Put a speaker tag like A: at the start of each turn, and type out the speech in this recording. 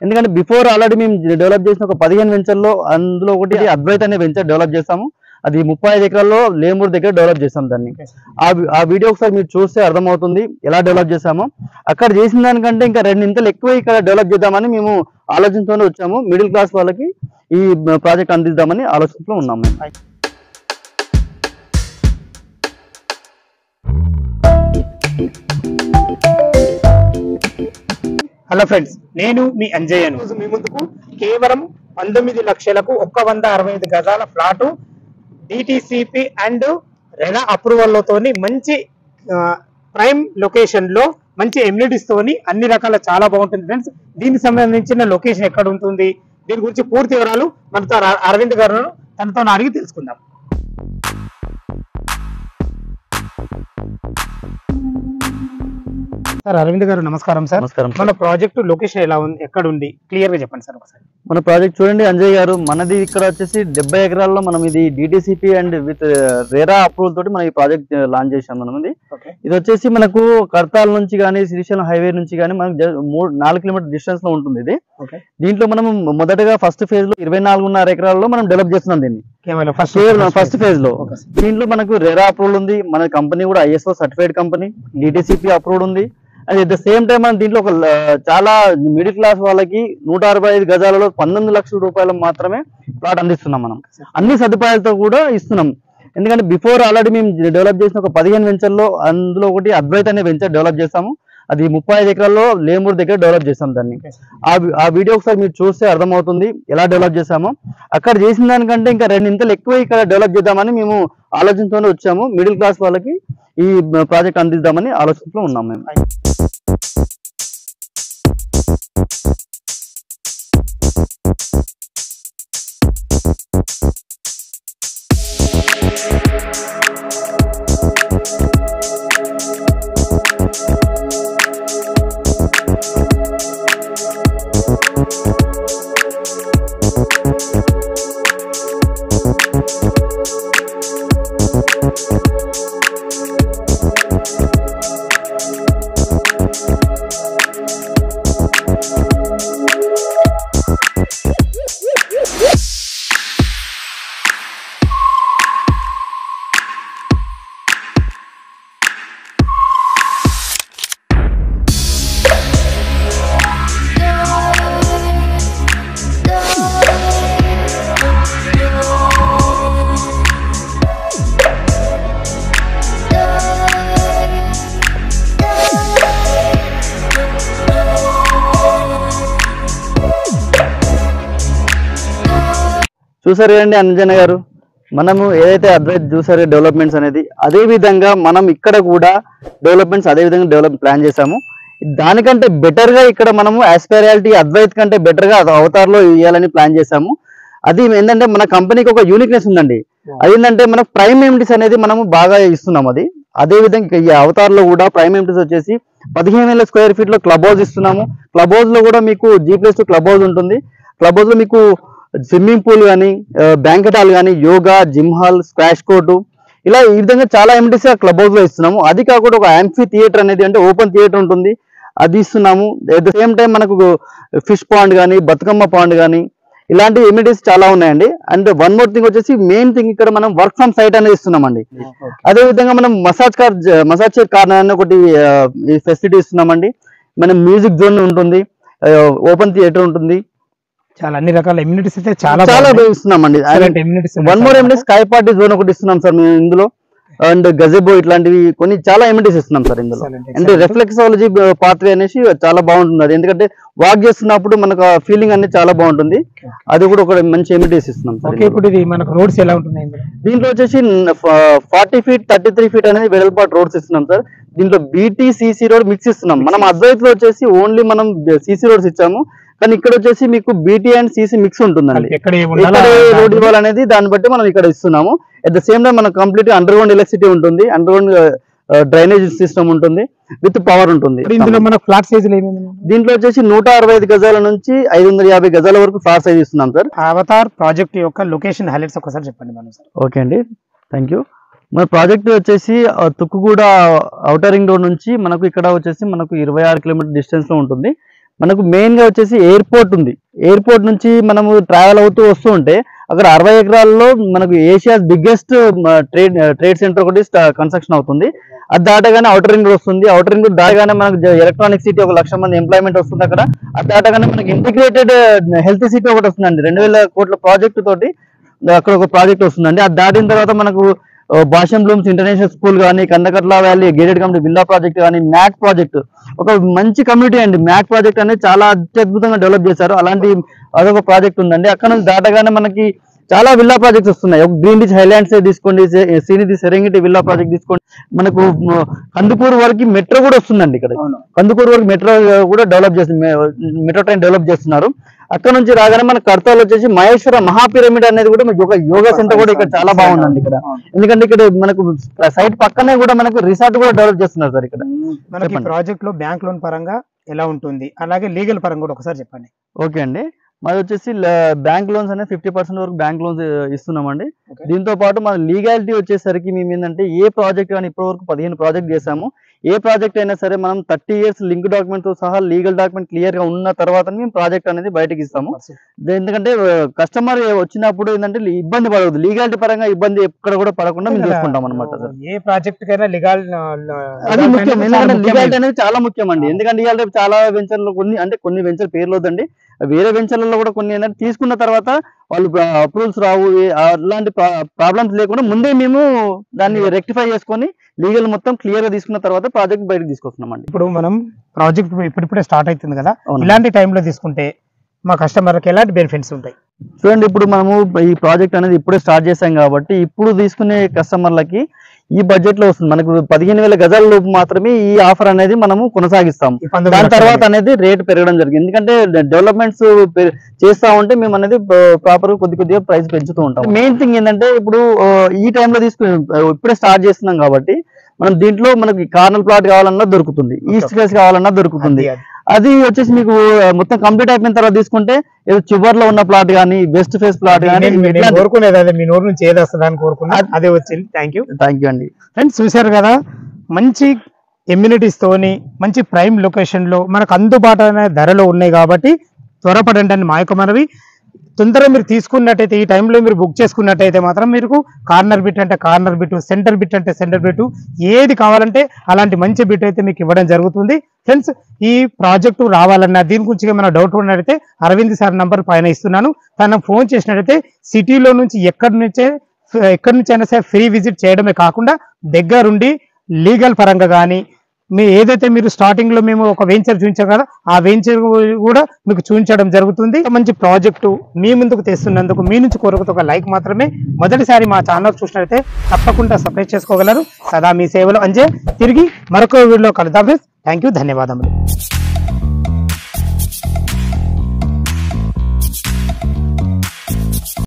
A: ఎందుకంటే before already మేము develop చేసిన ఒక 15 వెంచర్లో అందులో ఒకటి అద్వైత్ అనే వెంచర్ డెవలప్ చేస్తాము. అది 35 ఎకరాల్లో లేమూరు దగ్గర డెవలప్ చేస్తాం దాన్ని. ఆ వీడియో ఒకసారి మీరు చూస్తే అర్థమవుతుంది ఎలా డెవలప్ చేసామో. అక్కడ చేసిన దానికంటే ఇంకా 2 ఇంతలు ఎక్కువ ఇక్కడ డెవలప్ చేద్దామని మేము ఆలోచనతోనే వచ్చాము. మిడిల్ క్లాస్ వాళ్ళకి ఈ ప్రాజెక్ట్ అందిద్దామని ఆలోచనలో ఉన్నాము.
B: హలో ఫ్రెండ్స్, నేను మీ అంజయ్యను. మీ ముందుకు కేవలం 19 లక్షలకు 165 గజాల plot DTCP and RERA approval తోని మంచి ప్రైమ్ లొకేషన్ లో మంచి ఎమ్యూనిటీస్ తోని అన్ని రకాల చాలా బాగుంటుంది ఫ్రెండ్స్. దీనికి సంబంధించిన లొకేషన్ ఎక్కడ ఉంటుంది, దీని గురించి పూర్తి వివరాలు మనతో అరవింద్ గారు తనతో అడిగి తెలుసుకుందాం. సార్ అరవింద్ గారు నమస్కారం సార్. మన ప్రాజెక్ట్ లొకేషన్ ఎలా ఉంది, ఎక్కడ ఉంది, క్లియర్ గా చెప్పండి సార్ ఒకసారి.
A: మన ప్రాజెక్ట్ చూడండి అంజయ్ గారు, మనది ఇక్కడ వచ్చేసి 70 ఎకరాల్లో మనం ఇది DTCP and with RERA approval తోటి మనం ఈ ప్రాజెక్ట్ లాంచ్ చేసాం. మనం ఇది వచ్చేసి మనకు కర్తాల్ నుంచి కానీ శ్రీశైలం హైవే నుంచి కానీ మనకు 4 కిలోమీటర్ డిస్టెన్స్ లో ఉంటుంది. ఇది దీంట్లో మనం మొదటగా ఫస్ట్ ఫేజ్ లో 24.5 ఎకరాల్లో మనం డెవలప్ చేస్తున్నాం దీన్ని. ఫస్ట్ ఫేజ్ లో దీంట్లో మనకు రేరా అప్రూవల్ ఉంది. మన కంపెనీ కూడా ISO certified company, DTCP approved ఉంది. అది అట్ ద సేమ్ టైం మనం దీంట్లో ఒక చాలా మిడిల్ క్లాస్ వాళ్ళకి 165 గజాలలో 19 లక్షల రూపాయలు మాత్రమే ప్లాట్ అందిస్తున్నాం. మనం అన్ని సదుపాయాలతో కూడా ఇస్తున్నాం. ఎందుకంటే బిఫోర్ ఆల్రెడీ మేము డెవలప్ చేసిన ఒక 15 వెంచర్లో అందులో ఒకటి అద్వైత్ అనే వెంచర్ డెవలప్ చేస్తాము. అది 35 ఎకరాల్లో లేమూరు దగ్గర డెవలప్ చేస్తాం దాన్ని. ఆ వీడియో ఒకసారి మీరు చూస్తే అర్థమవుతుంది ఎలా డెవలప్ చేసామో. అక్కడ చేసిన దానికంటే ఇంకా 2 ఇంతలు ఎక్కువ ఇక్కడ డెవలప్ చేద్దామని మేము ఆలోచనతోనే వచ్చాము. మిడిల్ క్లాస్ వాళ్ళకి ఈ ప్రాజెక్ట్ అందిద్దామని ఆలోచనలో ఉన్నాం మేము. చూసారు కదండి అంజన గారు, మనము ఏదైతే అద్వైత్ చూసారు డెవలప్మెంట్స్ అనేది, అదే విధంగా మనం ఇక్కడ కూడా డెవలప్మెంట్స్ అదే విధంగా డెవలప్ ప్లాన్ చేసాము. దానికంటే బెటర్ గా ఇక్కడ మనము ఆస్పైరాలిటీ అద్వైత్ కంటే బెటర్ గా అవతార్లో ఇవ్వాలని ప్లాన్ చేసాము. అది ఏంటంటే మన కంపెనీకి ఒక యూనిక్నెస్ ఉందండి. అదేంటంటే మన ప్రైమ్ ఎమ్యూనిటీస్ అనేది మనము బాగా ఇస్తున్నాం. అది అదే విధంగా ఈ అవతార్లో కూడా ప్రైమ్ ఎమ్యూనిటీస్ వచ్చేసి 15,000 స్క్వేర్ ఫీట్ లో క్లబ్ హౌస్ ఇస్తున్నాము. క్లబ్ హౌస్ లో కూడా మీకు G+2 క్లబ్ హౌస్ ఉంటుంది. క్లబ్ హౌస్ లో మీకు స్విమ్మింగ్ పూల్ కానీ, బ్యాంకెట్ హాల్ కానీ, yoga, gym hall, squash court, ఇలా ఈ విధంగా చాలా ఎమ్యూనిటీస్ క్లబ్ హౌస్ లో ఇస్తున్నాము. అది కాకుండా ఒక యాంఫీ థియేటర్ అనేది అంటే ఓపెన్ థియేటర్ ఉంటుంది, అది ఇస్తున్నాము. అట్ ద సేమ్ టైం మనకు ఫిష్ పాండ్ కానీ, బతుకమ్మ పాండ్ కానీ, ఇలాంటి ఎమ్యూనిటీస్ చాలా ఉన్నాయండి. అండ్ వన్ మోర్ థింగ్ వచ్చేసి మెయిన్ థింగ్ ఇక్కడ మనం వర్క్ ఫ్రమ్ సైట్ అనేది ఇస్తున్నామండి. అదే విధంగా మనం మసాజ్ చైర్ కార్నర్ అనే ఒకటి ఫెసిలిటీ ఇస్తున్నామండి. మనం మ్యూజిక్ జోన్ ఉంటుంది, ఓపెన్ థియేటర్ ఉంటుంది.
B: చాలా అన్ని రకాల ఎమ్యూనిటీస్ అయితే చాలా
A: ఇస్తున్నామండి. One more amenity sky party zone ఒకటి ఇస్తున్నాం సార్ మేము ఇందులో. అండ్ గజెబో ఇట్లాంటివి కొన్ని చాలా ఎమ్యూనిటీస్ ఇస్తున్నాం సార్ ఇందులో. అంటే రిఫ్లెక్సాలజీ పాత్వే అనేసి చాలా బాగుంటుంది. అది ఎందుకంటే వాక్ చేస్తున్నప్పుడు మనకు ఫీలింగ్ అనేది చాలా బాగుంటుంది. అది కూడా ఒక మంచి ఎమ్యూనిటీస్ ఇస్తున్నాం సార్.
B: ఇప్పుడు ఇది మనకు రోడ్స్ ఎలా ఉంటుంది?
A: దీంట్లో వచ్చేసి 40 ఫీట్ 33 ఫీట్ అనేది వెడల్పాటు రోడ్స్ ఇస్తున్నాం సార్. దీంట్లో BT CC రోడ్ మిక్స్ ఇస్తున్నాం. మనం అద్వైత్ లో వచ్చేసి ఓన్లీ మనం CC రోడ్స్ ఇచ్చాము, కానీ ఇక్కడ వచ్చేసి మీకు BT అండ్ CC మిక్స్ ఉంటుందండి. ఎక్కడ రోడ్ ఇవ్వాలనేది దాన్ని బట్టి మనం ఇక్కడ ఇస్తున్నాము. అట్ ద సేమ్ టైం మనకు కంప్లీట్ అండర్ గ్రౌండ్ ఎలక్ట్రిసిటీ ఉంటుంది, అండర్ గ్రౌండ్ డ్రైనేజ్ సిస్టమ్ ఉంటుంది, విత్ పవర్ ఉంటుంది.
B: ఇందులో మన ఫ్లాట్ సైజ్
A: దీంట్లో వచ్చేసి 165 గజాల నుంచి 550 గజాల వరకు ఫ్లాట్ సైజ్ ఇస్తున్నాం సార్.
B: అవతార్ ప్రాజెక్ట్ యొక్క లొకేషన్ హైలైట్స్ ఒకసారి చెప్పండి మనం సార్.
A: ఓకే అండి, థ్యాంక్ యూ. మన ప్రాజెక్ట్ వచ్చేసి తుక్కుగూడ ఔటర్ రింగ్ రోడ్ నుంచి మనకు ఇక్కడ వచ్చేసి మనకు 26 కిలోమీటర్ డిస్టెన్స్ లో ఉంటుంది. మనకు మెయిన్ గా వచ్చేసి ఎయిర్పోర్ట్ ఉంది. ఎయిర్పోర్ట్ నుంచి మనము ట్రావెల్ అవుతూ వస్తూ ఉంటే అక్కడ 60 ఎకరాల్లో మనకు ఏషియా బిగ్గెస్ట్ ట్రేడ్ సెంటర్ ఒకటి కన్స్ట్రక్షన్ అవుతుంది. అది దాటగానే అవుటర్ రింగ్ రోడ్ వస్తుంది. అవుటర్ రింగ్ రోడ్ దాటగానే మనకు ఎలక్ట్రానిక్ సిటీ 1,00,000 మంది ఎంప్లాయ్మెంట్ వస్తుంది అక్కడ. అది దాటగానే మనకి ఇంటిగ్రేటెడ్ హెల్త్ సిటీ ఒకటి వస్తుందండి. 2,000 కోట్ల ప్రాజెక్ట్ తోటి అక్కడ ఒక ప్రాజెక్ట్ వస్తుందండి. అది దాటిన తర్వాత మనకు భాషం బ్లూమ్స్ ఇంటర్నేషనల్ స్కూల్ కానీ, Kandakatla valley gated community villa project కానీ, మ్యాక్ ప్రాజెక్ట్ ఒక మంచి కమ్యూనిటీ అండి. మ్యాక్ ప్రాజెక్ట్ అనేది చాలా అత్యద్భుతంగా డెవలప్ చేశారు. అలాంటి అదొక ప్రాజెక్ట్ ఉందండి. అక్కడ నుంచి దాటగానే మనకి చాలా విల్లా ప్రాజెక్ట్స్ వస్తున్నాయి. ఒక గ్రీన్ బీచ్ హైలాండ్స్ తీసుకోండి, శ్రీనిధి సెరెంగిటి విల్లా ప్రాజెక్ట్ తీసుకోండి. మనకు కందుకూరు వరకు మెట్రో కూడా వస్తుందండి. ఇక్కడ కందుకూరు వరకు మెట్రో కూడా డెవలప్ చేస్తుంది, మెట్రో ట్రైన్ డెవలప్ చేస్తున్నారు. అక్కడ నుంచి రాగానే మన కడతాలో వచ్చేసి మహేశ్వర మహాపిరమిడ్ అనేది కూడా యోగా సెంటర్ కూడా ఇక్కడ చాలా బాగుందండి ఇక్కడ. ఎందుకంటే ఇక్కడ మనకు సైట్ పక్కనే కూడా మనకు రిసార్ట్ కూడా డెవలప్ చేస్తున్నారు సార్. ఇక్కడ
B: మనకి ప్రాజెక్ట్ లో బ్యాంక్ లోన్ పరంగా ఎలా ఉంటుంది, అలాగే లీగల్ పరంగా కూడా ఒకసారి చెప్పండి.
A: ఓకే అండి, మాది వచ్చేసి బ్యాంక్ లోన్స్ అనేది 50% వరకు బ్యాంక్ లోన్స్ ఇస్తున్నామండి. దీంతో పాటు మన లీగాలిటీ వచ్చేసరికి మేము ఏంటంటే ఏ ప్రాజెక్ట్ కానీ ఇప్పటి వరకు 15 ప్రాజెక్ట్ చేసాము. ఏ ప్రాజెక్ట్ అయినా సరే మనం 30 years లింక్ డాక్యుమెంట్ తో సహా లీగల్ డాక్యుమెంట్ క్లియర్ గా ఉన్న తర్వాత మేము ప్రాజెక్ట్ అనేది బయటకి ఇస్తాము. ఎందుకంటే కస్టమర్ వచ్చినప్పుడు ఏంటంటే ఇబ్బంది పడదు, లీగాలిటీ పరంగా ఇబ్బంది ఎక్కడ కూడా పడకుండా మేము చూసుకుంటాం అనమాట.
B: ఏ ప్రాజెక్ట్ కైనా
A: అది ముఖ్యం, ఎందుకంటే లీగాలిటీ అనేది చాలా ముఖ్యం అండి. ఎందుకంటే ఇవాళ చాలా వెంచర్లు కొన్ని వెంచర్ పేర్లు వద్దండి, వేరే వెంచర్లలో కూడా కొన్ని ఏంటంటే తీసుకున్న తర్వాత వాళ్ళు అప్రూవల్స్ రావు, అలాంటి ప్రాబ్లమ్స్ లేకుండా ముందే మేము దాన్ని రెక్టిఫై చేసుకొని లీగల్ మొత్తం క్లియర్ గా తీసుకున్న తర్వాత ప్రాజెక్ట్ బయటకు తీసుకొస్తున్నామండి.
B: ఇప్పుడు మనం ప్రాజెక్ట్ ఇప్పుడిప్పుడే స్టార్ట్ అవుతుంది కదా, ఇలాంటి టైంలో తీసుకుంటే మా కస్టమర్కి ఎలాంటి బెనిఫిట్స్ ఉంటాయి?
A: చూడండి, ఇప్పుడు మనము ఈ ప్రాజెక్ట్ అనేది ఇప్పుడే స్టార్ట్ చేసాం కాబట్టి ఇప్పుడు తీసుకునే కస్టమర్లకి ఈ బడ్జెట్ లో వస్తుంది. మనకు 15,000 గజాల లోపు మాత్రమే ఈ ఆఫర్ అనేది మనము కొనసాగిస్తాం. దాని తర్వాత అనేది రేట్ పెరగడం జరిగింది. ఎందుకంటే డెవలప్మెంట్స్ చేస్తా ఉంటే మేము అనేది ప్రాపర్ కొద్దిగా ప్రైస్ పెంచుతూ ఉంటాం. మెయిన్ థింగ్ ఏంటంటే ఇప్పుడు ఈ టైంలో ఇప్పుడే స్టార్ట్ చేస్తున్నాం కాబట్టి మనం దీంట్లో మనకి కార్నర్ ప్లాట్ కావాలన్నా దొరుకుతుంది, ఈస్ట్ ఫేస్ కావాలన్నా దొరుకుతుంది. అది వచ్చేసి మీకు మొత్తం కంప్లీట్ అయిపోయిన తర్వాత తీసుకుంటే ఏదో చివర్లో ఉన్న ప్లాట్ కానీ, వెస్ట్ ఫేస్ ప్లాట్ కానీ
B: కోరుకునేది అదే, మీ నోరు నుంచి ఏది వస్తుంది అని కోరుకున్నా, అదే వచ్చింది. థ్యాంక్ యూ
A: అండి.
B: ఫ్రెండ్స్, చూశారు కదా, మంచి ఎమ్యూనిటీస్ తోని మంచి ప్రైమ్ లొకేషన్ లో మనకు అందుబాటు అనే ధరలో ఉన్నాయి కాబట్టి త్వరపడండి అని మా యొక్క మనవి. తొందరగా మీరు తీసుకున్నట్టయితే ఈ టైంలో మీరు బుక్ చేసుకున్నట్టయితే మాత్రం మీకు కార్నర్ బిట్ అంటే కార్నర్ బిట్, సెంటర్ బిట్ అంటే సెంటర్ బిట్, ఏది కావాలంటే అలాంటి మంచి బిట్ అయితే మీకు ఇవ్వడం జరుగుతుంది. ఫ్రెండ్స్, ఈ ప్రాజెక్టు రావాలన్నా దీని గురించి ఏమైనా డౌట్ ఉన్నట్టయితే అరవింద్ సార్ నంబర్ పైన ఇస్తున్నాను, తనకు ఫోన్ చేసినట్టయితే సిటీలో నుంచి ఎక్కడి నుంచైనా సరే ఫ్రీ విజిట్ చేయడమే కాకుండా దగ్గరుండి లీగల్ పరంగా కానీ ఏదైతే మీరు స్టార్టింగ్ లో మేము ఒక వెంచర్ చూపించాం కదా, ఆ వెంచర్ కూడా మీకు చూపించడం జరుగుతుంది. మంచి ప్రాజెక్టు మీ ముందుకు తెస్తున్నందుకు మీ నుంచి కోరుకుతో ఒక లైక్ మాత్రమే. మొదటిసారి మా ఛానల్ చూసినట్లయితే తప్పకుండా సబ్స్క్రైబ్ చేసుకోగలరు. సదా మీ సేవలో అంజయ్. తిరిగి మరొక వీడియోలో కలుద్దాం. థ్యాంక్ యూ, ధన్యవాదములు.